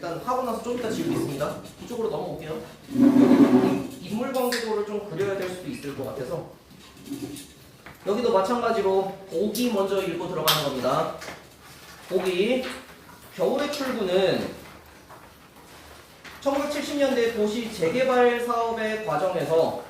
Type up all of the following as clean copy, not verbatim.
일단 하고 나서 좀 이따 지우겠습니다. 이쪽으로 넘어올게요. 인물 관계도를 좀 그려야 될 수도 있을 것 같아서 여기도 마찬가지로 보기 먼저 읽고 들어가는 겁니다. 보기 겨울의 출구는 1970년대 도시 재개발 사업의 과정에서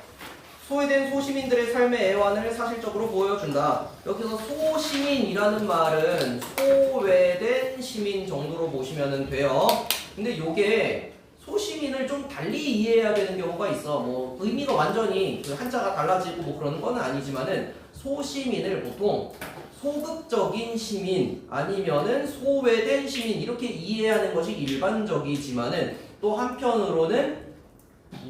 소외된 소시민들의 삶의 애환을 사실적으로 보여준다. 여기서 소시민이라는 말은 소외된 시민 정도로 보시면 돼요. 근데 요게 소시민을 좀 달리 이해해야 되는 경우가 있어. 뭐 의미가 완전히 그 한자가 달라지고 뭐 그런 건 아니지만은 소시민을 보통 소극적인 시민 아니면은 소외된 시민 이렇게 이해하는 것이 일반적이지만은 또 한편으로는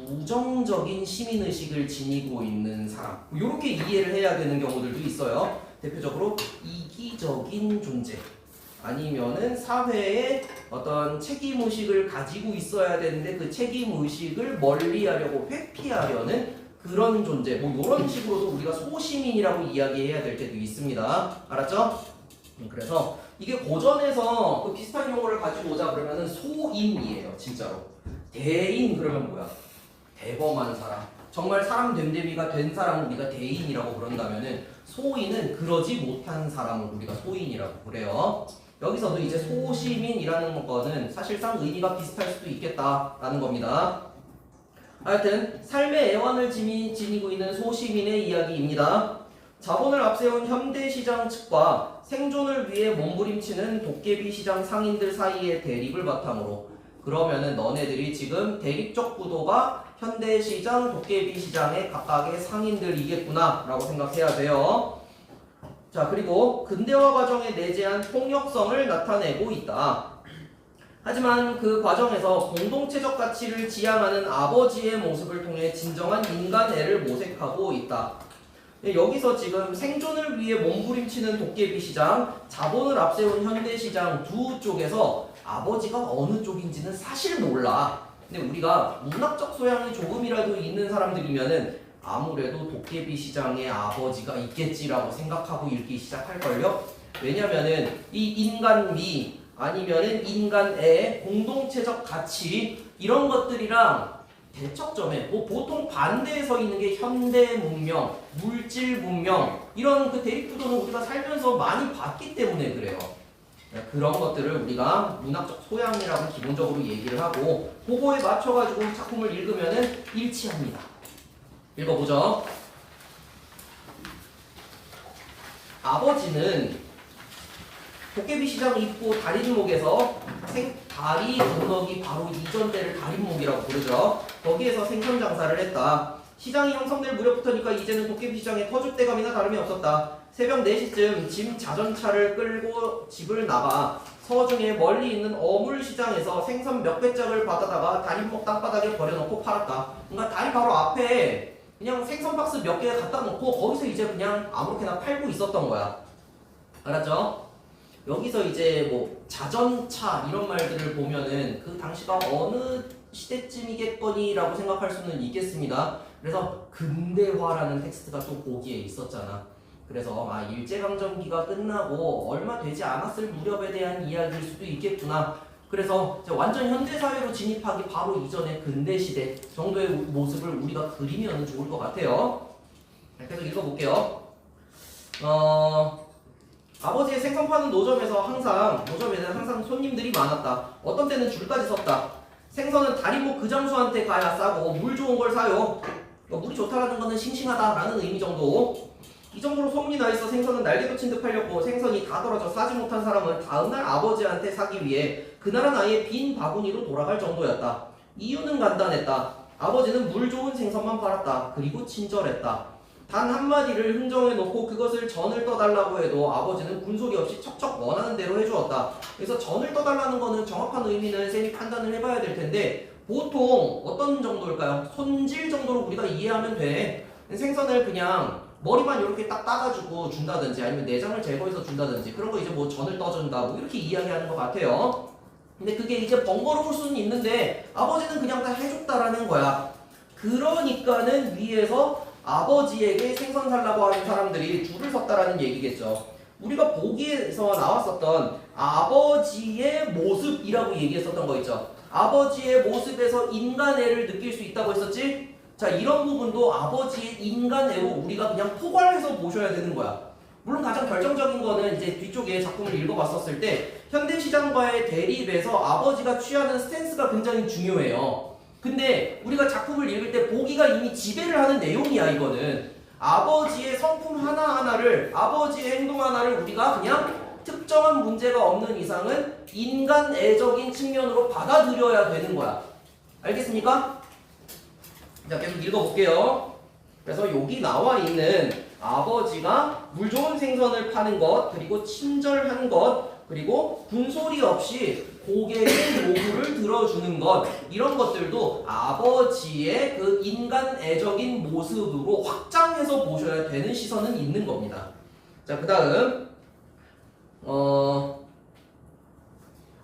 부정적인 시민의식을 지니고 있는 사람 이렇게 이해를 해야 되는 경우들도 있어요. 대표적으로 이기적인 존재 아니면은 사회에 어떤 책임의식을 가지고 있어야 되는데 그 책임의식을 멀리하려고 회피하려는 그런 존재 뭐 이런 식으로도 우리가 소시민이라고 이야기해야 될 때도 있습니다. 알았죠? 그래서 이게 고전에서 그 비슷한 용어를 가지고 오자 그러면은 소인이에요. 진짜로. 대인 그러면 뭐야? 대범한 사람. 정말 사람 됨됨이가 된 사람을 우리가 대인이라고 그런다면은 소인은 그러지 못한 사람을 우리가 소인이라고 그래요. 여기서도 이제 소시민이라는 거는 사실상 의미가 비슷할 수도 있겠다라는 겁니다. 하여튼 삶의 애환을 지니고 있는 소시민의 이야기입니다. 자본을 앞세운 현대시장 측과 생존을 위해 몸부림치는 도깨비 시장 상인들 사이의 대립을 바탕으로 그러면은 너네들이 지금 대립적 구도가 현대시장, 도깨비시장의 각각의 상인들이겠구나 라고 생각해야 돼요. 자, 그리고 근대화 과정에 내재한 폭력성을 나타내고 있다. 하지만 그 과정에서 공동체적 가치를 지향하는 아버지의 모습을 통해 진정한 인간애를 모색하고 있다. 여기서 지금 생존을 위해 몸부림치는 도깨비시장, 자본을 앞세운 현대시장 두 쪽에서 아버지가 어느 쪽인지는 사실 몰라. 근데 우리가 문학적 소양이 조금이라도 있는 사람들이면은 아무래도 도깨비시장의 아버지가 있겠지라고 생각하고 읽기 시작할걸요? 왜냐면은 이 인간미 아니면은 인간의 공동체적 가치 이런 것들이랑 대척점에 뭐 보통 반대에 서 있는 게 현대 문명, 물질 문명 이런 그 대립구도는 우리가 살면서 많이 봤기 때문에 그래요. 그런 것들을 우리가 문학적 소양이라고 기본적으로 얘기를 하고 그거에 맞춰가지고 작품을 읽으면은 일치합니다. 읽어보죠. 아버지는 도깨비시장 입구 다림목에서 다리 건너기 바로 이전 때를 다림목이라고 부르죠. 거기에서 생선 장사를 했다. 시장이 형성될 무렵부터니까 이제는 도깨비시장에 터줏대감이나 다름이 없었다. 새벽 4시쯤 짐 자전차를 끌고 집을 나가 서중에 멀리 있는 어물시장에서 생선 몇 배짝을 받아다가 다림목 땅바닥에 버려놓고 팔았다. 그러니까 다리 바로 앞에 그냥 생선 박스 몇 개 갖다 놓고 거기서 이제 그냥 아무렇게나 팔고 있었던 거야. 알았죠? 여기서 이제 뭐 자전차 이런 말들을 보면은 그 당시가 어느 시대쯤이겠거니라고 생각할 수는 있겠습니다. 그래서 근대화라는 텍스트가 또 거기에 있었잖아. 그래서 일제강점기가 끝나고 얼마 되지 않았을 무렵에 대한 이야기일 수도 있겠구나. 그래서 완전 현대사회로 진입하기 바로 이전의 근대시대 정도의 모습을 우리가 그리면 좋을 것 같아요. 계속 읽어볼게요. 아버지의 생선 파는 노점에는 항상 손님들이 많았다. 어떤 때는 줄까지 섰다. 생선은 다림목 그 장수한테 가야 싸고 물 좋은 걸 사요. 물이 좋다라는 거는 싱싱하다라는 의미 정도. 이 정도로 소문이 나 있어 생선은 날개 돋친 듯 팔렸고 생선이 다 떨어져 사지 못한 사람은 다음날 아버지한테 사기 위해 그날은 아예 빈 바구니로 돌아갈 정도였다. 이유는 간단했다. 아버지는 물 좋은 생선만 팔았다. 그리고 친절했다. 단 한마디를 흥정해놓고 그것을 전을 떠달라고 해도 아버지는 군소리 없이 척척 원하는 대로 해주었다. 그래서 전을 떠달라는 거는 정확한 의미는 쌤이 판단을 해봐야 될 텐데 보통 어떤 정도일까요? 손질 정도로 우리가 이해하면 돼. 생선을 그냥 머리만 이렇게 딱 따가지고 준다든지 아니면 내장을 제거해서 준다든지 그런 거 이제 뭐 전을 떠준다 뭐 이렇게 이야기하는 것 같아요. 근데 그게 이제 번거로울 수는 있는데 아버지는 그냥 다 해줬다라는 거야. 그러니까는 위에서 아버지에게 생선 살라고 하는 사람들이 줄을 섰다라는 얘기겠죠. 우리가 보기에서 나왔었던 아버지의 모습이라고 얘기했었던 거 있죠. 아버지의 모습에서 인간애를 느낄 수 있다고 했었지? 자, 이런 부분도 아버지의 인간애로 우리가 그냥 포괄해서 보셔야 되는 거야. 물론 가장 결정적인 거는 이제 뒤쪽에 작품을 읽어봤었을 때 현대시장과의 대립에서 아버지가 취하는 스탠스가 굉장히 중요해요. 근데 우리가 작품을 읽을 때 보기가 이미 지배를 하는 내용이야. 이거는 아버지의 성품 하나하나를, 아버지의 행동 하나를 우리가 그냥 특정한 문제가 없는 이상은 인간애적인 측면으로 받아들여야 되는 거야. 알겠습니까? 자, 계속 읽어볼게요. 그래서 여기 나와 있는 아버지가 물 좋은 생선을 파는 것, 그리고 친절한 것, 그리고 군소리 없이 고객의 요구를 들어주는 것, 이런 것들도 아버지의 그 인간애적인 모습으로 확장해서 보셔야 되는 시선은 있는 겁니다. 자, 그 다음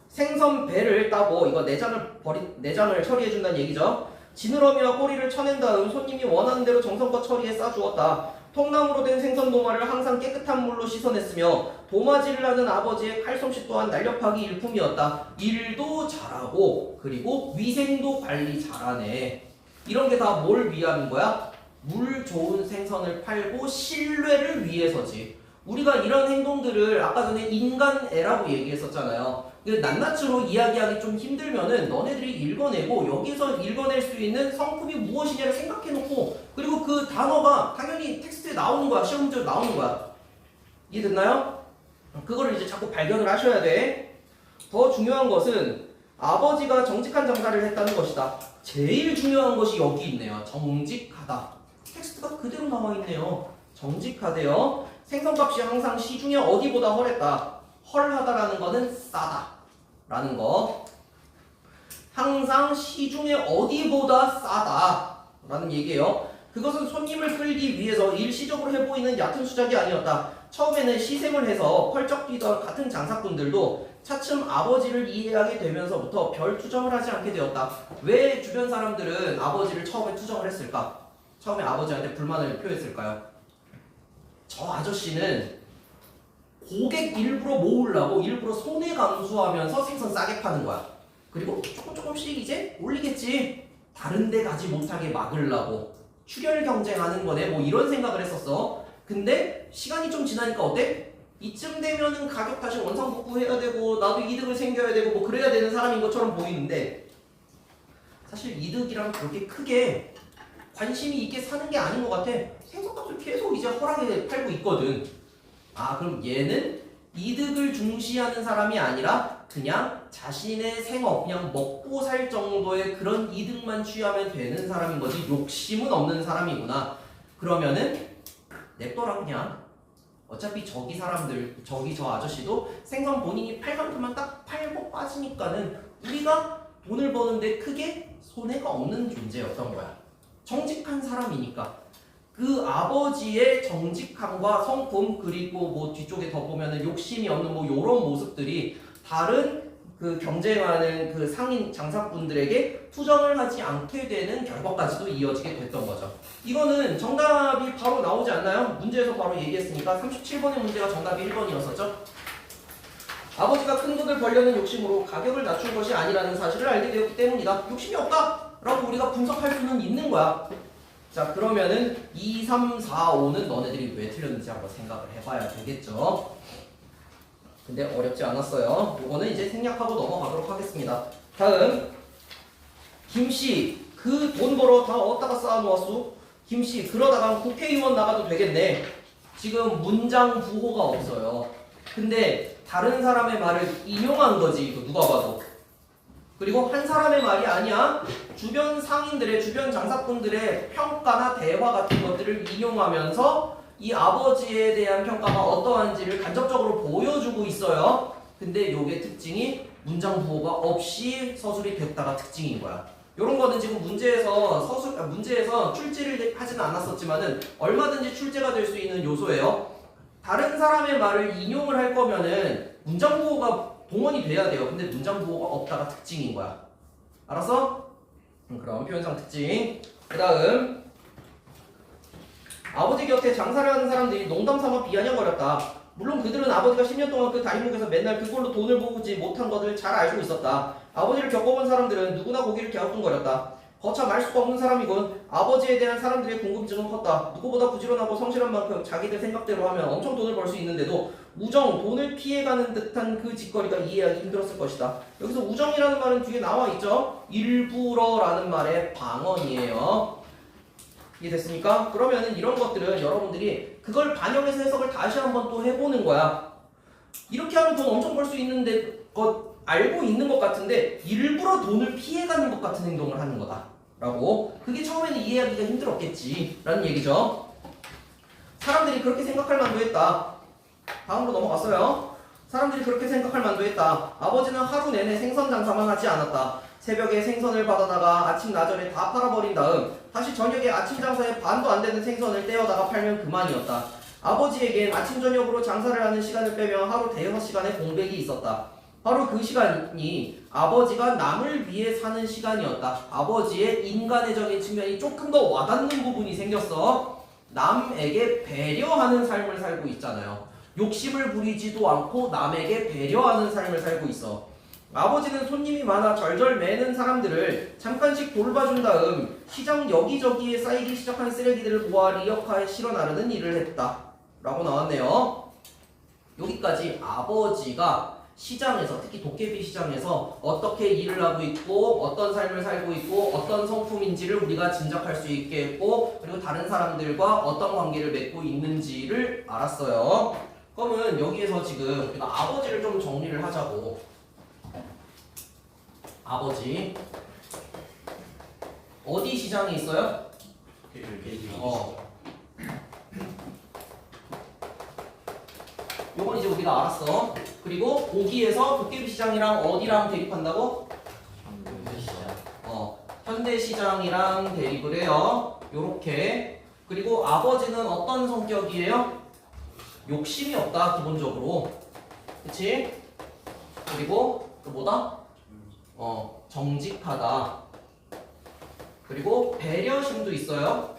생선 배를 따고 이거 내장을 처리해준다는 얘기죠. 지느러미와 꼬리를 쳐낸 다음 손님이 원하는 대로 정성껏 처리해 싸주었다. 통나무로 된 생선 도마를 항상 깨끗한 물로 씻어냈으며 도마질을 하는 아버지의 칼솜씨 또한 날렵하기 일품이었다. 일도 잘하고 그리고 위생도 관리 잘하네. 이런 게 다 뭘 위한 거야? 물 좋은 생선을 팔고 신뢰를 위해서지. 우리가 이런 행동들을 아까 전에 인간애라고 얘기했었잖아요. 낱낱이로 이야기하기 좀 힘들면은 너네들이 읽어내고 여기서 읽어낼 수 있는 성품이 무엇이냐를 생각해놓고 그리고 그 단어가 당연히 텍스트에 나오는 거야. 시험 문제로 나오는 거야. 이해됐나요? 그거를 이제 자꾸 발견을 하셔야 돼. 더 중요한 것은 아버지가 정직한 장사를 했다는 것이다. 제일 중요한 것이 여기 있네요. 정직하다. 텍스트가 그대로 나와 있네요. 정직하대요. 생선값이 항상 시중에 어디보다 헐했다. 헐하다라는 거는 싸다 라는 거. 항상 시중에 어디보다 싸다 라는 얘기예요. 그것은 손님을 끌기 위해서 일시적으로 해보이는 얕은 수작이 아니었다. 처음에는 시샘을 해서 펄쩍 뛰던 같은 장사꾼들도 차츰 아버지를 이해하게 되면서부터 별 투정을 하지 않게 되었다. 왜 주변 사람들은 아버지를 처음에 투정을 했을까? 처음에 아버지한테 불만을 표했을까요? 저 아저씨는 고객 일부러 모으려고 일부러 손해 감수하면서 생선 싸게 파는 거야. 그리고 조금씩 이제 올리겠지. 다른 데 가지 못하게 막으려고. 출혈 경쟁하는 거네. 뭐 이런 생각을 했었어. 근데 시간이 좀 지나니까 어때? 이쯤 되면은 가격 다시 원상복구해야 되고 나도 이득을 챙겨야 되고 뭐 그래야 되는 사람인 것처럼 보이는데 사실 이득이랑 그렇게 크게 관심이 있게 사는 게 아닌 것 같아. 생선값을 계속 이제 허락에 팔고 있거든. 아, 그럼 얘는 이득을 중시하는 사람이 아니라 그냥 자신의 생업, 그냥 먹고 살 정도의 그런 이득만 취하면 되는 사람인 거지 욕심은 없는 사람이구나. 그러면은 냅둬라 그냥. 어차피 저기 사람들, 저 아저씨도 생선 본인이 팔 만큼만 딱 팔고 빠지니까는 우리가 돈을 버는데 크게 손해가 없는 존재였던 거야. 정직한 사람이니까. 그 아버지의 정직함과 성품 그리고 뭐 뒤쪽에 더 보면은 욕심이 없는 뭐 요런 모습들이 다른 그 경쟁하는 그 상인 장사꾼들에게 투정을 하지 않게 되는 결과까지도 이어지게 됐던 거죠. 이거는 정답이 바로 나오지 않나요? 문제에서 바로 얘기했으니까 37번의 문제가 정답이 1번이었었죠. 아버지가 큰 돈을 벌려는 욕심으로 가격을 낮춘 것이 아니라는 사실을 알게 되었기 때문이다. 욕심이 없다 라고 우리가 분석할 수는 있는 거야. 자, 그러면은 2, 3, 4, 5는 너네들이 왜 틀렸는지 한번 생각을 해봐야 되겠죠. 근데 어렵지 않았어요. 요거는 이제 생략하고 넘어가도록 하겠습니다. 다음 김씨 그 돈 벌어 다 어디다가 쌓아놓았어? 김씨 그러다가 국회의원 나가도 되겠네. 지금 문장 부호가 없어요. 근데 다른 사람의 말을 인용한 거지. 이거 누가 봐도. 그리고 한 사람의 말이 아니야. 주변 상인들의, 주변 장사꾼들의 평가나 대화 같은 것들을 인용하면서 이 아버지에 대한 평가가 어떠한지를 간접적으로 보여주고 있어요. 근데 요게 특징이 문장 부호가 없이 서술이 됐다가 특징인 거야. 요런 거는 지금 문제에서 출제를 하지는 않았었지만은 얼마든지 출제가 될 수 있는 요소예요. 다른 사람의 말을 인용을 할 거면은 문장 부호가 동원이 돼야 돼요. 근데 문장 부호가 없다가 특징인 거야. 알았어? 그럼 표현상 특징. 그 다음 아버지 곁에 장사를 하는 사람들이 농담 삼아 비아냥거렸다. 물론 그들은 아버지가 10년 동안 그 다리목에서 맨날 그걸로 돈을 모으지 못한 것을 잘 알고 있었다. 아버지를 겪어본 사람들은 누구나 고개를 갸우뚱거렸다. 거참 알 수가 없는 사람이군. 아버지에 대한 사람들의 궁금증은 컸다. 누구보다 부지런하고 성실한 만큼 자기들 생각대로 하면 엄청 돈을 벌 수 있는데도 우정, 돈을 피해가는 듯한 그 짓거리가 이해하기 힘들었을 것이다. 여기서 우정이라는 말은 뒤에 나와 있죠. 일부러라는 말의 방언이에요. 이해됐습니까? 그러면은 이런 것들은 여러분들이 그걸 반영해서 해석을 다시 한번 또 해보는 거야. 이렇게 하면 돈 엄청 벌 수 있는데 알고 있는 것 같은데 일부러 돈을 피해가는 것 같은 행동을 하는 거다 라고. 그게 처음에는 이해하기가 힘들었겠지 라는 얘기죠. 사람들이 그렇게 생각할 만도 했다. 다음으로 넘어갔어요. 사람들이 그렇게 생각할 만도 했다. 아버지는 하루 내내 생선 장사만 하지 않았다. 새벽에 생선을 받아다가 아침 나절에 다 팔아버린 다음 다시 저녁에 아침 장사에 반도 안 되는 생선을 떼어다가 팔면 그만이었다. 아버지에겐 아침 저녁으로 장사를 하는 시간을 빼면 하루 대여섯 시간의 공백이 있었다. 바로 그 시간이 아버지가 남을 위해 사는 시간이었다. 아버지의 인간애적인 측면이 조금 더 와닿는 부분이 생겼어. 남에게 배려하는 삶을 살고 있잖아요. 욕심을 부리지도 않고 남에게 배려하는 삶을 살고 있어. 아버지는 손님이 많아 절절 매는 사람들을 잠깐씩 돌봐준 다음 시장 여기저기에 쌓이기 시작한 쓰레기들을 모아 리어카에 실어 나르는 일을 했다 라고 나왔네요. 여기까지 아버지가 시장에서, 특히 도깨비 시장에서 어떻게 일을 하고 있고 어떤 삶을 살고 있고 어떤 성품인지를 우리가 짐작할 수 있게 했고, 그리고 다른 사람들과 어떤 관계를 맺고 있는지를 알았어요. 그러면 여기에서 지금 우리가 아버지를 좀 정리를 하자고. 아버지 어디 시장에 있어요? 요건 이제 우리가 알았어. 그리고 거기에서 도깨비 시장이랑 어디랑 대립한다고? 현대시장이랑 대립을 해요. 요렇게. 그리고 아버지는 어떤 성격이에요? 욕심이 없다 기본적으로. 그치? 그리고 또 뭐다? 정직하다. 그리고 배려심도 있어요.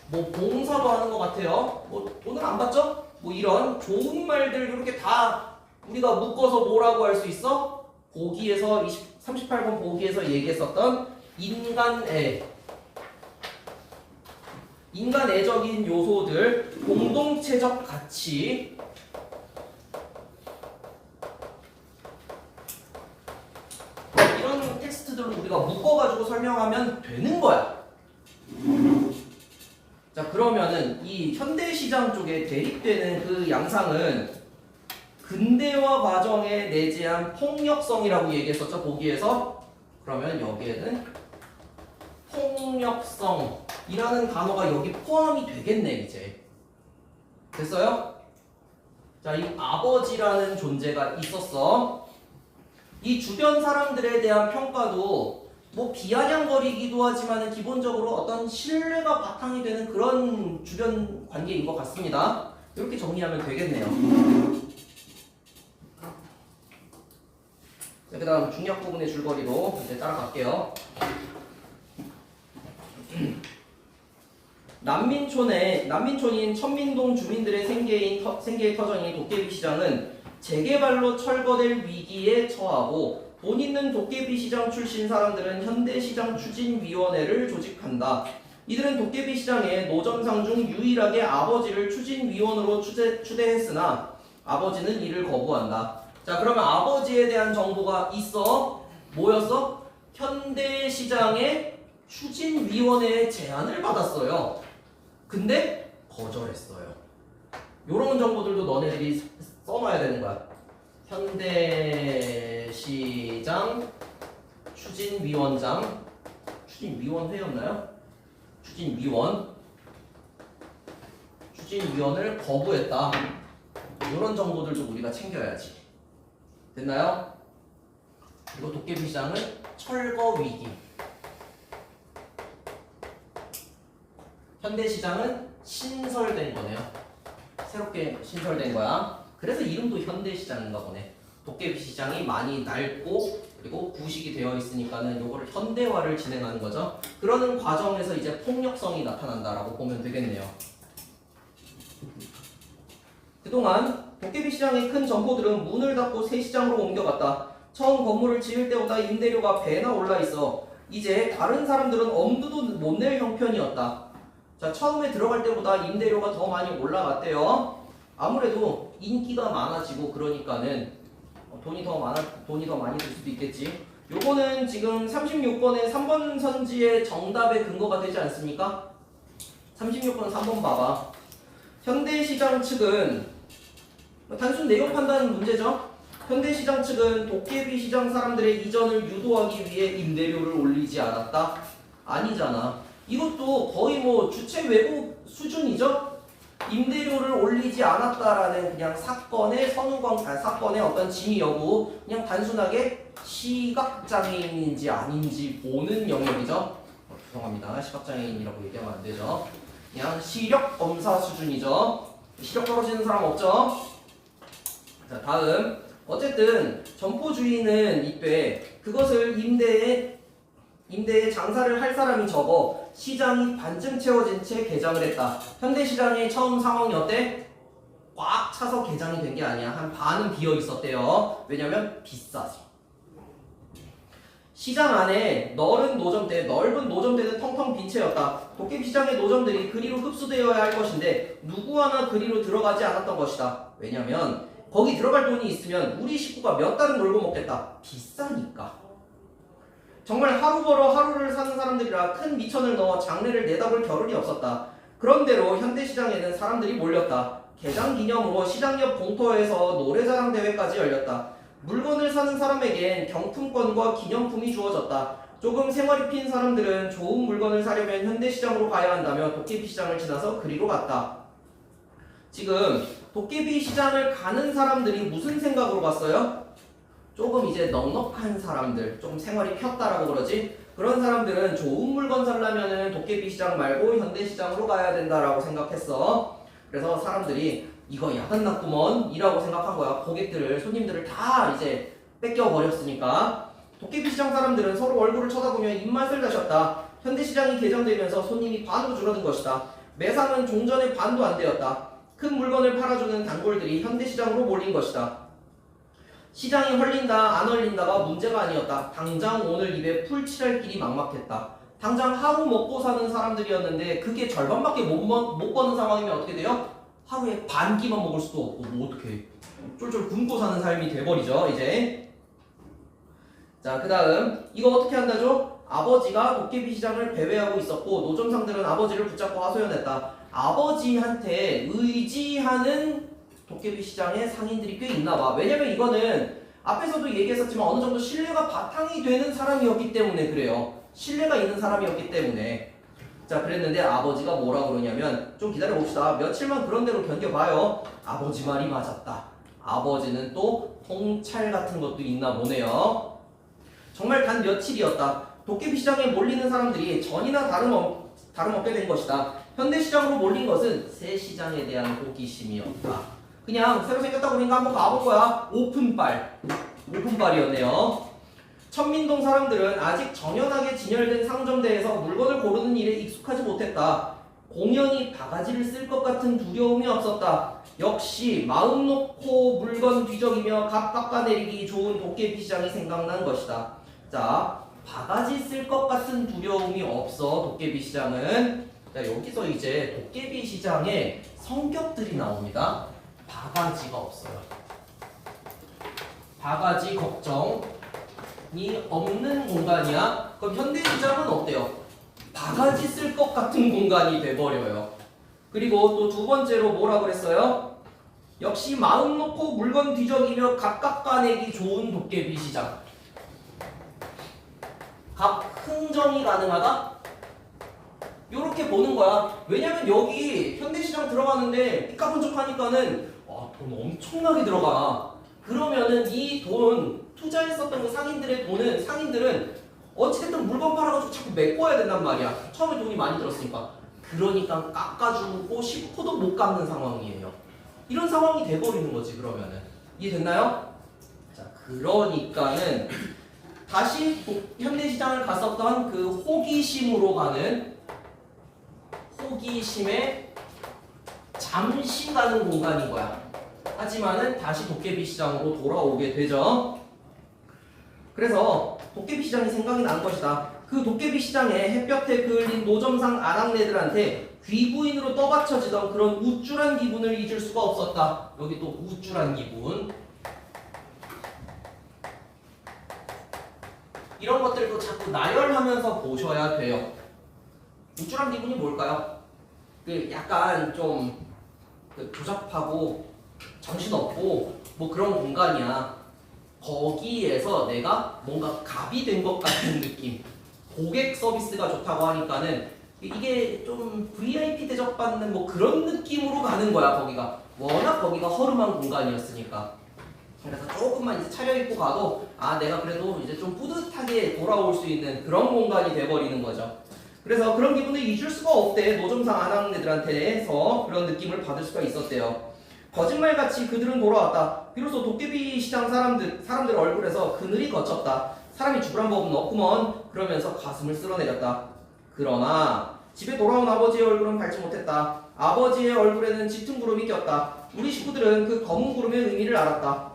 뭐 봉사도 하는 것 같아요. 뭐 돈을 안 받죠? 뭐 이런 좋은 말들 이렇게 다 우리가 묶어서 뭐라고 할 수 있어? 보기에서 38번 보기에서 얘기했었던 인간애적인 요소들, 공동체적 가치, 이런 텍스트들을 우리가 묶어가지고 설명하면 되는 거야. 자, 그러면은 이 현대시장 쪽에 대립되는 그 양상은 근대화 과정에 내재한 폭력성이라고 얘기했었죠, 보기에서. 그러면 여기에는 폭력성이라는 단어가 여기 포함이 되겠네, 이제. 됐어요? 자, 이 아버지라는 존재가 있었어. 이 주변 사람들에 대한 평가도 뭐 비아냥거리기도 하지만 기본적으로 어떤 신뢰가 바탕이 되는 그런 주변 관계인 것 같습니다. 이렇게 정리하면 되겠네요. 자, 그 다음 중력 부분의 줄거리로 이제 따라갈게요. 난민촌인 천민동 주민들의 생계의 터전인 도깨비 시장은 재개발로 철거될 위기에 처하고, 돈 있는 도깨비 시장 출신 사람들은 현대시장 추진위원회를 조직한다. 이들은 도깨비 시장의 노점상 중 유일하게 아버지를 추진위원으로 추대했으나 아버지는 이를 거부한다. 자, 그러면 아버지에 대한 정보가 있어. 뭐였어? 현대시장의 추진위원회의 제안을 받았어요. 근데 거절했어요. 요런 정보들도 너네들이 써놔야 되는 거야. 현대시장 추진위원장, 추진위원회였나요? 추진위원을 거부했다. 이런 정보들도 우리가 챙겨야지. 됐나요? 그리고 도깨비시장은 철거 위기. 현대시장은 신설된 거네요. 새롭게 신설된 거야. 그래서 이름도 현대시장인가 보네. 도깨비시장이 많이 낡고 그리고 부식이 되어 있으니까는 요거를 현대화를 진행하는 거죠. 그러는 과정에서 이제 폭력성이 나타난다라고 보면 되겠네요. 그동안 도깨비 시장의 큰 점포들은 문을 닫고 새 시장으로 옮겨갔다. 처음 건물을 지을 때보다 임대료가 배나 올라 있어. 이제 다른 사람들은 엄두도 못 낼 형편이었다. 자, 처음에 들어갈 때보다 임대료가 더 많이 올라갔대요. 아무래도 인기가 많아지고 그러니까는 돈이 더 많이 들 수도 있겠지. 요거는 지금 36번의 3번 선지의 정답의 근거가 되지 않습니까? 36번 3번 봐봐. 현대시장 측은 단순 내용 판단 문제죠. 현대시장 측은 도깨비 시장 사람들의 이전을 유도하기 위해 임대료를 올리지 않았다? 아니잖아. 이것도 거의 뭐 주체 왜곡 수준이죠? 임대료를 올리지 않았다라는 그냥 사건의 사건의 어떤 진위 여부, 그냥 단순하게 시각장애인인지 아닌지 보는 영역이죠. 죄송합니다. 시각장애인이라고 얘기하면 안 되죠. 그냥 시력 검사 수준이죠. 시력 떨어지는 사람 없죠? 자, 다음. 어쨌든 점포 주인은 이때 그것을 임대에 장사를 할 사람이 적어 시장이 반쯤 채워진 채 개장을 했다. 현대시장의 처음 상황이 어때? 꽉 차서 개장이 된 게 아니야. 한 반은 비어 있었대요. 왜냐면 비싸서. 시장 안에 넓은 노점대는 텅텅 빈 채였다. 도깨비시장의 노점들이 그리로 흡수되어야 할 것인데 누구 하나 그리로 들어가지 않았던 것이다. 왜냐면 거기 들어갈 돈이 있으면 우리 식구가 몇 달은 놀고 먹겠다. 비싸니까. 정말 하루 벌어 하루를 사는 사람들이라 큰 미천을 넣어 장례를 내다볼 겨를이 없었다. 그런대로 현대시장에는 사람들이 몰렸다. 개장 기념으로 시장 옆 공터에서 노래자랑 대회까지 열렸다. 물건을 사는 사람에겐 경품권과 기념품이 주어졌다. 조금 생활이 핀 사람들은 좋은 물건을 사려면 현대시장으로 가야 한다며 도깨비시장을 지나서 그리로 갔다. 지금 도깨비시장을 가는 사람들이 무슨 생각으로 갔어요? 조금 이제 넉넉한 사람들, 좀 생활이 폈다라고 그러지? 그런 사람들은 좋은 물건 사려면은 도깨비시장 말고 현대시장으로 가야 된다라고 생각했어. 그래서 사람들이 이거 야단 났구먼 이라고 생각한 거야. 손님들을 다 이제 뺏겨버렸으니까. 도깨비시장 사람들은 서로 얼굴을 쳐다보며 입맛을 다셨다. 현대시장이 개장되면서 손님이 반으로 줄어든 것이다. 매상은 종전의 반도 안 되었다. 큰 물건을 팔아주는 단골들이 현대시장으로 몰린 것이다. 시장이 헐린다 안 헐린다가 문제가 아니었다. 당장 오늘 입에 풀 칠할 길이 막막했다. 당장 하루 먹고 사는 사람들이었는데 그게 절반밖에 못 버는 상황이면 어떻게 돼요? 하루에 반 끼만 먹을 수도 없고 뭐 어떡해. 쫄쫄 굶고 사는 삶이 돼버리죠 이제. 자, 그 다음 이거 어떻게 한다죠? 아버지가 도깨비시장을 배회하고 있었고 노점상들은 아버지를 붙잡고 하소연했다. 아버지한테 의지하는 도깨비시장의 상인들이 꽤 있나봐. 왜냐면 이거는 앞에서도 얘기했었지만 어느 정도 신뢰가 바탕이 되는 사람이었기 때문에 그래요. 신뢰가 있는 사람이었기 때문에. 자, 그랬는데 아버지가 뭐라 그러냐면 좀 기다려봅시다. 며칠만 그런 대로 견뎌봐요. 아버지 말이 맞았다. 아버지는 또 통찰 같은 것도 있나 보네요. 정말 단 며칠이었다. 도깨비시장에 몰리는 사람들이 전이나 다름없게 된 것이다. 현대시장으로 몰린 것은 새 시장에 대한 호기심이었다. 그냥 새로 생겼다고 그러니까 한번 가볼 거야. 오픈빨이었네요. 천민동 사람들은 아직 정연하게 진열된 상점대에서 물건을 고르는 일에 익숙하지 못했다. 공연히 바가지를 쓸 것 같은 두려움이 없었다. 역시 마음 놓고 물건 뒤적이며 값 깎아내리기 좋은 도깨비시장이 생각난 것이다. 자, 바가지 쓸 것 같은 두려움이 없어 도깨비시장은. 자, 여기서 이제 도깨비시장의 성격들이 나옵니다. 바가지가 없어요. 바가지 걱정이 없는 공간이야. 그럼 현대시장은 어때요? 바가지 쓸 것 같은 공간이 돼버려요. 그리고 또 두 번째로 뭐라 그랬어요? 역시 마음 놓고 물건 뒤적이며 값 깎아내기 좋은 도깨비시장. 값 흥정이 가능하다? 요렇게 보는 거야. 왜냐면 여기 현대시장 들어가는데 삐까분 척하니까는 돈 엄청나게 들어가. 그러면은 이 돈 투자했었던 그 상인들은 어찌됐든 물건 팔아가지고 자꾸 메꿔야 된단 말이야. 처음에 돈이 많이 들었으니까. 그러니까 깎아주고 싶어도 못 깎는 상황이에요. 이런 상황이 돼버리는 거지. 그러면은 이해됐나요? 자, 그러니까는 다시 현대시장을 갔었던 그 호기심으로 가는, 호기심에 잠시 가는 공간인 거야. 하지만은 다시 도깨비 시장으로 돌아오게 되죠. 그래서 도깨비 시장이 생각이 난 것이다. 그 도깨비 시장에 햇볕에 그을린 노점상 아낙네들한테 귀부인으로 떠받쳐지던 그런 우쭐한 기분을 잊을 수가 없었다. 여기 또 우쭐한 기분. 이런 것들도 자꾸 나열하면서 보셔야 돼요. 우쭐한 기분이 뭘까요? 그 약간 좀 조잡하고 정신없고 뭐 그런 공간이야. 거기에서 내가 뭔가 갑이 된 것 같은 느낌. 고객 서비스가 좋다고 하니까는 이게 좀 VIP 대접받는 뭐 그런 느낌으로 가는 거야. 거기가 워낙 거기가 허름한 공간이었으니까. 그래서 조금만 이제 차려입고 가도 아 내가 그래도 이제 좀 뿌듯하게 돌아올 수 있는 그런 공간이 돼버리는 거죠. 그래서 그런 기분을 잊을 수가 없대. 노점상 아낙네들한테서 그런 느낌을 받을 수가 있었대요. 거짓말같이 그들은 돌아왔다. 비로소 도깨비 시장 사람들 얼굴에서 그늘이 걷혔다. 사람이 죽으란 법은 없구먼. 그러면서 가슴을 쓸어내렸다. 그러나 집에 돌아온 아버지의 얼굴은 밝지 못했다. 아버지의 얼굴에는 짙은 구름이 꼈다. 우리 식구들은 그 검은 구름의 의미를 알았다.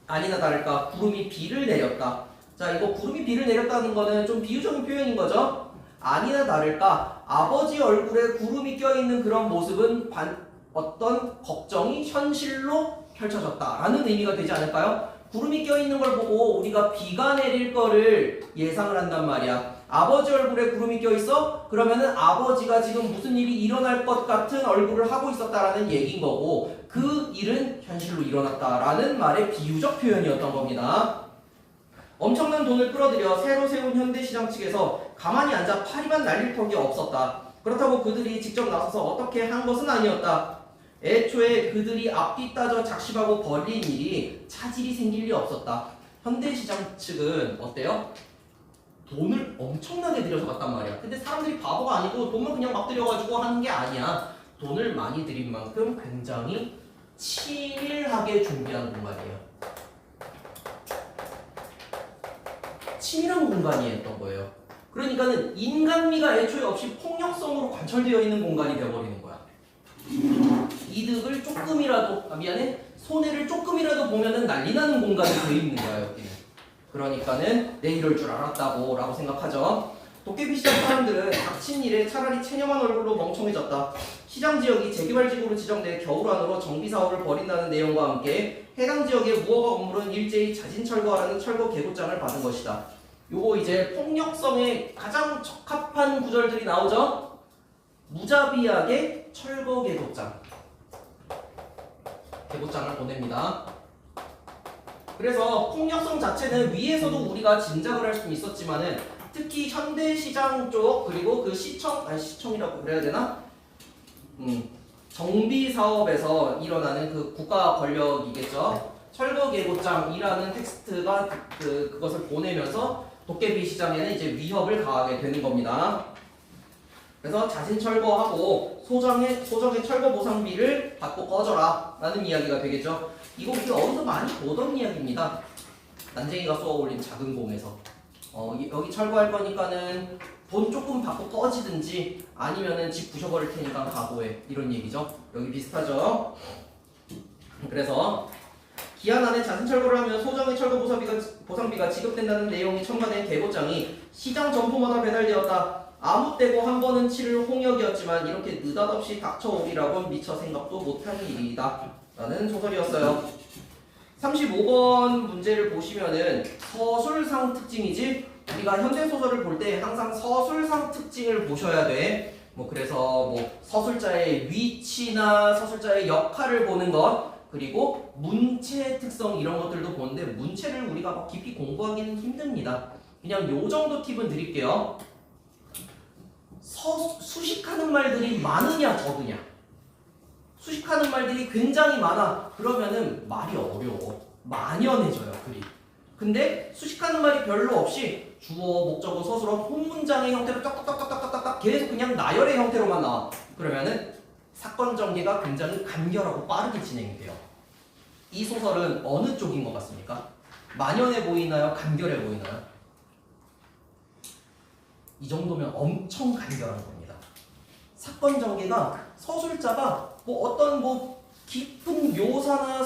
아니나 다를까 구름이 비를 내렸다. 자, 이거 구름이 비를 내렸다는 거는 좀 비유적인 표현인 거죠. 아니나 다를까 아버지 얼굴에 구름이 껴있는 그런 모습은 어떤 걱정이 현실로 펼쳐졌다라는 의미가 되지 않을까요? 구름이 껴있는 걸 보고 우리가 비가 내릴 거를 예상을 한단 말이야. 아버지 얼굴에 구름이 껴있어? 그러면은 아버지가 지금 무슨 일이 일어날 것 같은 얼굴을 하고 있었다라는 얘기인 거고 그 일은 현실로 일어났다라는 말의 비유적 표현이었던 겁니다. 엄청난 돈을 끌어들여 새로 세운 현대시장 측에서 가만히 앉아 파리만 날릴 턱이 없었다. 그렇다고 그들이 직접 나서서 어떻게 한 것은 아니었다. 애초에 그들이 앞뒤 따져 작심하고 벌린 일이 차질이 생길 리 없었다. 현대시장 측은 어때요? 돈을 엄청나게 들여서 갔단 말이야. 근데 사람들이 바보가 아니고 돈만 그냥 막 들여가지고 하는 게 아니야. 돈을 많이 들인 만큼 굉장히 치밀하게 준비한 공간이에요. 치밀한 공간이었던 거예요. 그러니까는 인간미가 애초에 없이 폭력성으로 관철되어 있는 공간이 되어버리는 거야. 이득을 조금이라도, 손해를 조금이라도 보면은 난리 나는 공간이 되어 있는 거야, 여기는. 그러니까는 내 이럴 줄 알았다고 라고 생각하죠. 도깨비 시장 사람들은 닥친 일에 차라리 체념한 얼굴로 멍청해졌다. 시장 지역이 재개발지구로 지정돼 겨울 안으로 정비 사업을 벌인다는 내용과 함께 해당 지역의 무허가 건물은 일제히 자진 철거하라는 철거 계급장을 받은 것이다. 요거 이제 폭력성에 가장 적합한 구절들이 나오죠. 무자비하게 철거 계급장을 보냅니다. 그래서 폭력성 자체는 위에서도 우리가 짐작을 할 수 있었지만은 특히 현대시장 쪽 그리고 그 시청이라고 그래야 되나? 정비 사업에서 일어나는 그 국가 권력이겠죠. 철거 계급장이라는 텍스트가 그것을 보내면서 도깨비 시장에는 이제 위협을 가하게 되는 겁니다. 그래서 자진 철거하고 소정의 철거 보상비를 받고 꺼져라 라는 이야기가 되겠죠. 이거 우리 어디서 많이 보던 이야기입니다. 난쟁이가 쏘아 올린 작은 공에서 여기 철거할 거니까는 돈 조금 받고 꺼지든지 아니면은 집 부셔버릴 테니까 각오해 이런 얘기죠. 여기 비슷하죠. 그래서 기한 안에 자진 철거를 하면 소정의 철거 보상비가 지급된다는 내용이 첨가된 계보장이 시장 점포마다 배달되었다. 아무 때고 한 번은 치를 홍역이었지만 이렇게 느닷없이 닥쳐오리라고는 미처 생각도 못한 일이다 라는 소설이었어요. 35번 문제를 보시면은 서술상 특징이지 우리가 현대소설을 볼 때 항상 서술상 특징을 보셔야 돼. 그래서 서술자의 위치나 서술자의 역할을 보는 것 그리고 문체 특성 이런 것들도 보는데 문체를 우리가 막 깊이 공부하기는 힘듭니다. 그냥 요 정도 팁은 드릴게요. 수식하는 말들이 많으냐 적으냐. 수식하는 말들이 굉장히 많아. 그러면은 말이 어려워. 만연해져요, 글이. 근데 수식하는 말이 별로 없이 주어, 목적어, 서술어, 혼문장의 형태로 딱딱딱딱딱딱 계속 그냥 나열의 형태로만 나와. 그러면은 사건 전개가 굉장히 간결하고 빠르게 진행이 돼요. 이 소설은 어느 쪽인 것 같습니까? 만연해 보이나요? 간결해 보이나요? 이 정도면 엄청 간결한 겁니다. 사건 전개가 서술자가 어떤 깊은 묘사나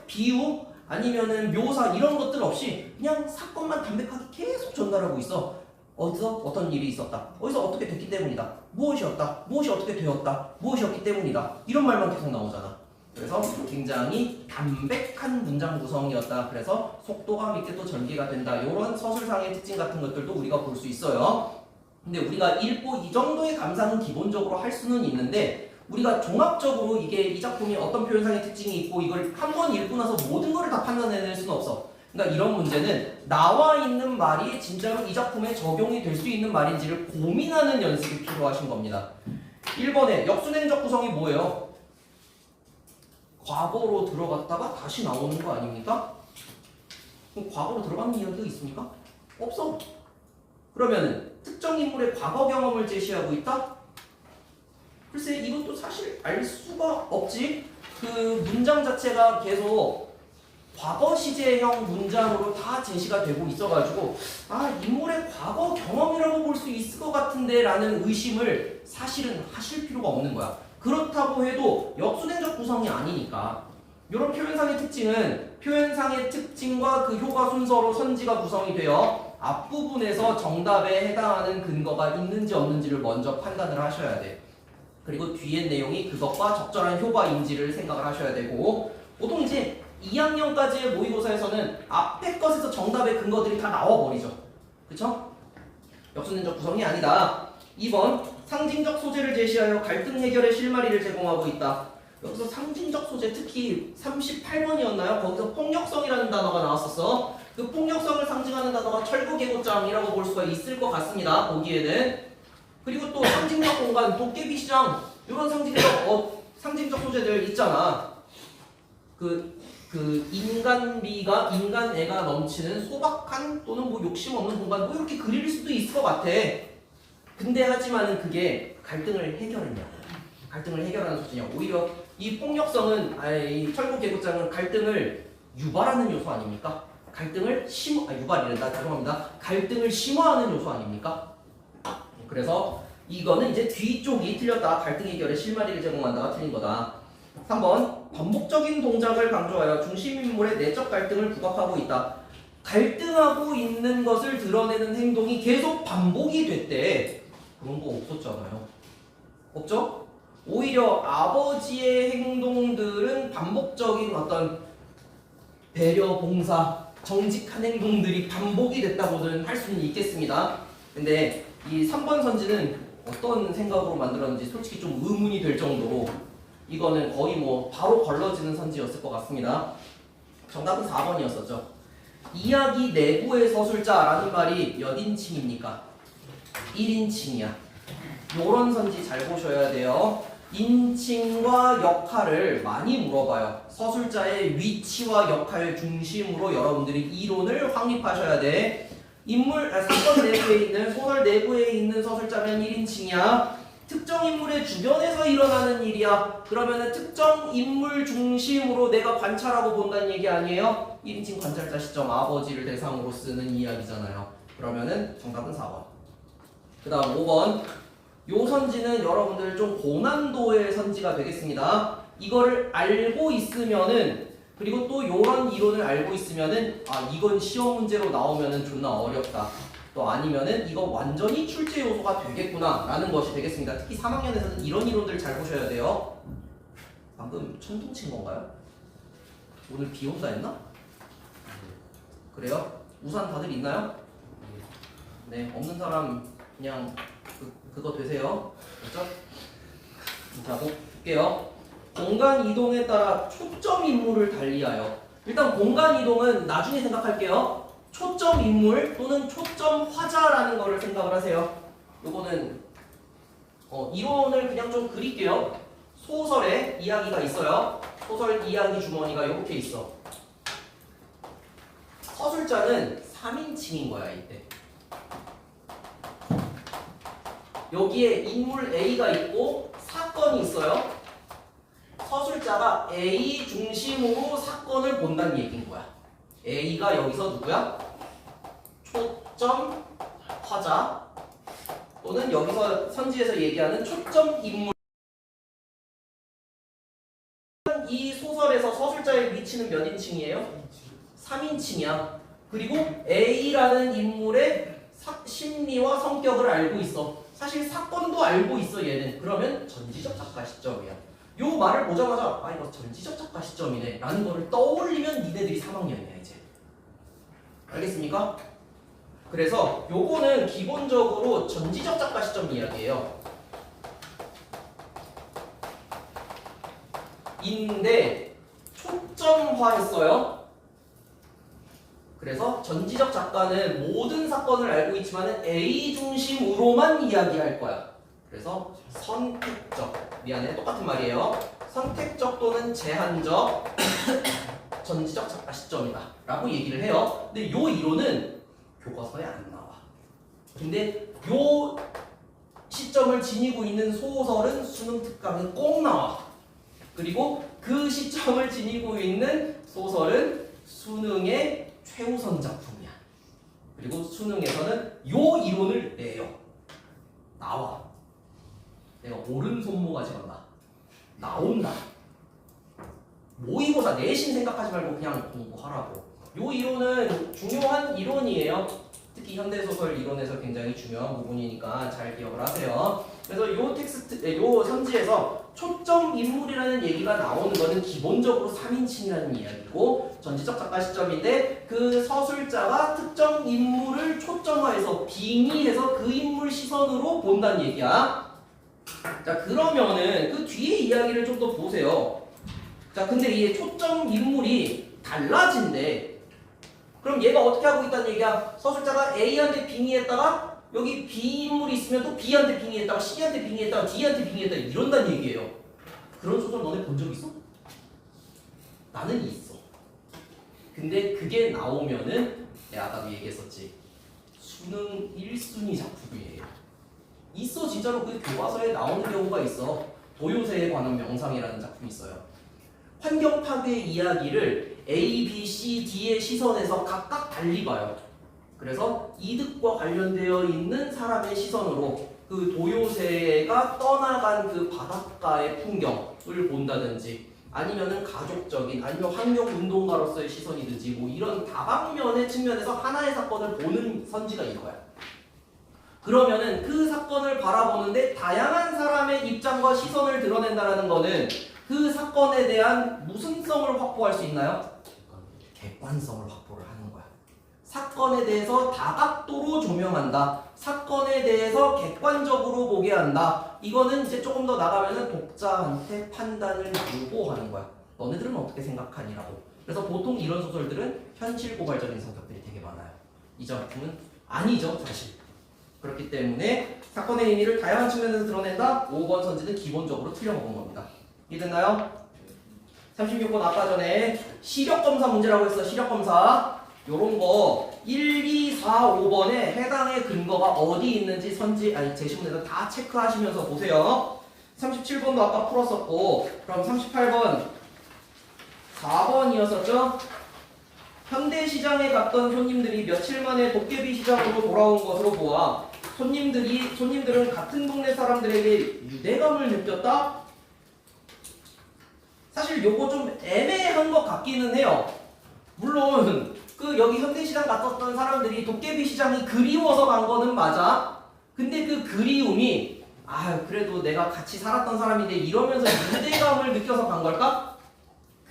비유 아니면은 묘사 이런 것들 없이 그냥 사건만 담백하게 계속 전달하고 있어. 어디서 어떤 일이 있었다. 어디서 어떻게 됐기 때문이다. 무엇이었다. 무엇이 어떻게 되었다. 무엇이었기 때문이다. 이런 말만 계속 나오잖아. 그래서 굉장히 담백한 문장 구성이었다. 그래서 속도감 있게 또 전개가 된다. 이런 서술상의 특징 같은 것들도 우리가 볼 수 있어요. 근데 우리가 읽고 이 정도의 감상은 기본적으로 할 수는 있는데 우리가 종합적으로 이게 이 작품이 어떤 표현상의 특징이 있고 이걸 한 번 읽고 나서 모든 걸 다 판단해낼 수는 없어. 그러니까 이런 문제는 나와 있는 말이 진짜로 이 작품에 적용이 될 수 있는 말인지를 고민하는 연습이 필요하신 겁니다. 1번에 역순행적 구성이 뭐예요? 과거로 들어갔다가 다시 나오는 거 아닙니까? 그럼 과거로 들어가는 이야기가 있습니까? 없어. 그러면 특정 인물의 과거 경험을 제시하고 있다? 글쎄 이것도 사실 알 수가 없지. 그 문장 자체가 계속 과거 시제형 문장으로 다 제시가 되고 있어가지고 인물의 과거 경험이라고 볼 수 있을 것 같은데 라는 의심을 사실은 하실 필요가 없는 거야. 그렇다고 해도 역순행적 구성이 아니니까 이런 표현상의 특징은 표현상의 특징과 그 효과 순서로 선지가 구성이 되어 앞부분에서 정답에 해당하는 근거가 있는지 없는지를 먼저 판단을 하셔야 돼. 그리고 뒤에 내용이 그것과 적절한 효과인지를 생각을 하셔야 되고 보통 이제 2학년까지의 모의고사에서는 앞에 것에서 정답의 근거들이 다 나와버리죠. 그쵸? 역순행적 구성이 아니다. 2번 상징적 소재를 제시하여 갈등 해결의 실마리를 제공하고 있다. 여기서 상징적 소재 특히 38번이었나요? 거기서 폭력성이라는 단어가 나왔었어. 그 폭력성을 상징하는 단어가 철구계고장이라고 볼 수가 있을 것 같습니다. 보기에는. 그리고 또 상징적 공간, 도깨비 시장 이런 상징적 소재들 있잖아. 그 인간애가 넘치는 소박한 또는 뭐 욕심 없는 공간 뭐 이렇게 그릴 수도 있을 것 같아. 근데 하지만은 그게 갈등을 해결했냐? 갈등을 해결하는 수준이야. 오히려 이 폭력성은 이 철구계고장은 갈등을 유발하는 요소 아닙니까? 갈등을 유발이란다. 죄송합니다. 갈등을 심화하는 요소 아닙니까? 그래서 이거는 이제 뒤쪽이 틀렸다. 갈등 해결의 실마리를 제공한다가 틀린 거다. 3번 반복적인 동작을 강조하여 중심 인물의 내적 갈등을 부각하고 있다. 갈등하고 있는 것을 드러내는 행동이 계속 반복이 됐대. 그런 거 없었잖아요. 없죠? 오히려 아버지의 행동들은 반복적인 어떤 배려, 봉사, 정직한 행동들이 반복이 됐다고는 할 수는 있겠습니다. 근데 이 3번 선지는 어떤 생각으로 만들었는지 솔직히 좀 의문이 될 정도로 이거는 거의 뭐 바로 걸러지는 선지였을 것 같습니다. 정답은 4번이었었죠. 이야기 내부의 서술자라는 말이 몇 인칭입니까? 1인칭이야. 요런 선지 잘 보셔야 돼요. 인칭과 역할을 많이 물어봐요. 서술자의 위치와 역할 중심으로 여러분들이 이론을 확립하셔야 돼. 사건 내부에 있는, 소설 내부에 있는 서술자면 1인칭이야. 특정 인물의 주변에서 일어나는 일이야. 그러면은 특정 인물 중심으로 내가 관찰하고 본다는 얘기 아니에요? 1인칭 관찰자 시점 아버지를 대상으로 쓰는 이야기잖아요. 그러면은 정답은 4번. 그 다음 5번. 요 선지는 여러분들 좀 고난도의 선지가 되겠습니다. 이거를 알고 있으면은 그리고 또 요런 이론을 알고 있으면은 이건 시험 문제로 나오면은 존나 어렵다. 또 아니면은 이거 완전히 출제 요소가 되겠구나 라는 것이 되겠습니다. 특히 3학년에서는 이런 이론들 잘 보셔야 돼요. 방금 천둥 친 건가요? 오늘 비 온다 했나? 그래요? 우산 다들 있나요? 네, 없는 사람 그냥 그거 되세요. 그렇죠? 자, 볼게요. 공간 이동에 따라 초점 인물을 달리하여. 일단 공간 이동은 나중에 생각할게요. 초점 인물 또는 초점 화자라는 거를 생각을 하세요. 요거는 이론을 그냥 좀 그릴게요. 소설에 이야기가 있어요. 소설 이야기 주머니가 이렇게 있어. 서술자는 3인칭인 거야 이때. 여기에 인물 A가 있고 사건이 있어요. 서술자가 A 중심으로 사건을 본다는 얘기인 거야. A가 여기서 누구야? 초점 화자 또는 여기서 선지에서 얘기하는 초점 인물 인치는 몇 인칭이에요? 3인칭이야. 그리고 A라는 인물의 심리와 성격을 알고 있어. 사실 사건도 알고 있어 얘는. 그러면 전지적 작가 시점이야. 요 말을 보자마자 아 이거 전지적 작가 시점이네 라는 거를 떠올리면 니네들이 3학년이야 이제. 알겠습니까? 그래서 요거는 기본적으로 전지적 작가 시점 이야기예요. 인데 초점화했어요. 그래서 전지적 작가는 모든 사건을 알고 있지만 A 중심으로만 이야기할 거야. 그래서 선택적, 미안해 똑같은 말이에요. 선택적 또는 제한적 전지적 작가 시점이다 라고 얘기를 해요. 근데 요 이론은 교과서에 안 나와. 근데 요 시점을 지니고 있는 소설은 수능 특강에 꼭 나와. 그리고 그 시점을 지니고 있는 소설은 수능의 최우선 작품이야. 그리고 수능에서는 요 이론을 내요. 나와. 내가 옳은 손모가 지었다. 나온다. 모의고사 내신 생각하지 말고 그냥 공부하라고. 요 이론은 중요한 이론이에요. 특히 현대소설 이론에서 굉장히 중요한 부분이니까 잘 기억을 하세요. 그래서 요 텍스트, 요 선지에서 초점 인물이라는 얘기가 나오는 거는 기본적으로 3인칭이라는 이야기고 전지적 작가 시점인데 그 서술자가 특정 인물을 초점화해서 빙의해서 그 인물 시선으로 본다는 얘기야. 자 그러면은 그 뒤에 이야기를 좀 더 보세요. 자 근데 이 초점 인물이 달라진대. 그럼 얘가 어떻게 하고 있다는 얘기야? 서술자가 A한테 빙의했다가 여기 B 인물이 있으면 또 B한테 빙의했다가 C한테 빙의했다가 D한테 빙의했다가 이런다는 얘기예요. 그런 소설 너네 본 적 있어? 나는 있어. 근데 그게 나오면은 내가 아까도 얘기했었지. 수능 1순위 작품이에요. 있어 진짜로 그 교과서에 나오는 경우가 있어. 도요새에 관한 명상이라는 작품이 있어요. 환경 파괴 이야기를 A, B, C, D의 시선에서 각각 달리 봐요. 그래서 이득과 관련되어 있는 사람의 시선으로 그 도요새가 떠나간 그 바닷가의 풍경을 본다든지 아니면은 가족적인 아니면 환경운동가로서의 시선이든지 뭐 이런 다방면의 측면에서 하나의 사건을 보는 선지가 이거야. 그러면은 그 사건을 바라보는데 다양한 사람의 입장과 시선을 드러낸다는 거는 그 사건에 대한 무슨 성을 확보할 수 있나요? 객관성을 확보를 하는 거야. 사건에 대해서 다각도로 조명한다. 사건에 대해서 객관적으로 보게 한다. 이거는 이제 조금 더 나가면은 독자한테 판단을 요구하는 거야. 너네들은 어떻게 생각하니라고. 그래서 보통 이런 소설들은 현실 고발적인 성격들이 되게 많아요. 이 작품은 아니죠, 사실. 그렇기 때문에 사건의 의미를 다양한 측면에서 드러낸다. 5번 선지는 기본적으로 틀려먹은 겁니다. 이해됐나요? 36번 아까 전에 시력검사 문제라고 했어. 시력검사 요런 거 1, 2, 4, 5번에 해당의 근거가 어디 있는지 선지 아니 제시문에서 다 체크하시면서 보세요. 37번도 아까 풀었었고 그럼 38번 4번이었었죠? 현대시장에 갔던 손님들이 며칠 만에 도깨비 시장으로 돌아온 것으로 보아 손님들은 같은 동네 사람들에게 유대감을 느꼈다? 사실 요거 좀 애매한 것 같기는 해요. 물론 그 여기 현대시장 갔었던 사람들이 도깨비 시장이 그리워서 간 거는 맞아. 근데 그 그리움이 그래도 내가 같이 살았던 사람인데 이러면서 유대감을 느껴서 간 걸까?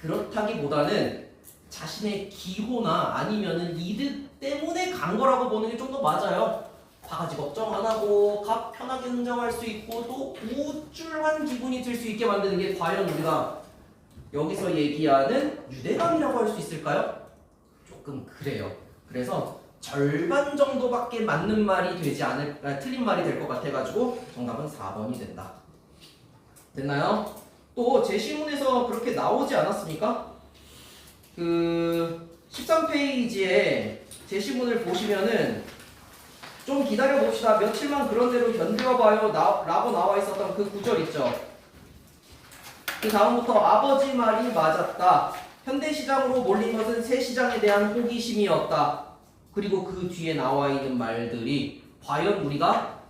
그렇다기보다는 자신의 기호나 아니면은 이득 때문에 간 거라고 보는 게 좀 더 맞아요. 바가지 걱정 안 하고 값 편하게 흥정할 수 있고 또 우쭐한 기분이 들 수 있게 만드는 게 과연 우리가 여기서 얘기하는 유대감이라고 할 수 있을까요? 조금 그래요. 그래서 절반 정도밖에 맞는 말이 되지 않을, 틀린 말이 될 것 같아가지고 정답은 4번이 된다. 됐나요? 또 제시문에서 그렇게 나오지 않았습니까? 그 13페이지에 제시문을 보시면은 좀 기다려 봅시다. 며칠만 그런 대로 견뎌봐요 라고 나와 있었던 그 구절 있죠. 그 다음부터 아버지 말이 맞았다. 현대시장으로 몰린 것은 새시장에 대한 호기심이었다. 그리고 그 뒤에 나와 있는 말들이 과연 우리가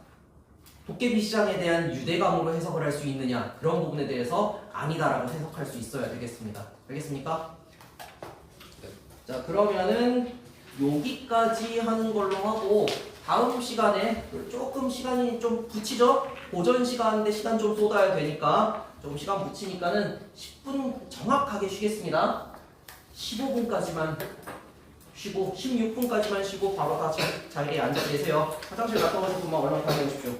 도깨비 시장에 대한 유대감으로 해석을 할 수 있느냐, 그런 부분에 대해서 아니다라고 해석할 수 있어야 되겠습니다. 알겠습니까? 자, 그러면은 여기까지 하는 걸로 하고 다음 시간에 조금 시간이 좀 붙이죠? 오전 시간인데 시간 좀 쏟아야 되니까 조금 시간 붙이니까는 10분 정확하게 쉬겠습니다. 15분까지만 쉬고 16분까지만 쉬고 바로 다 자리에 앉아 계세요. 화장실 갔다 오실 분만 얼른 다녀오십시오.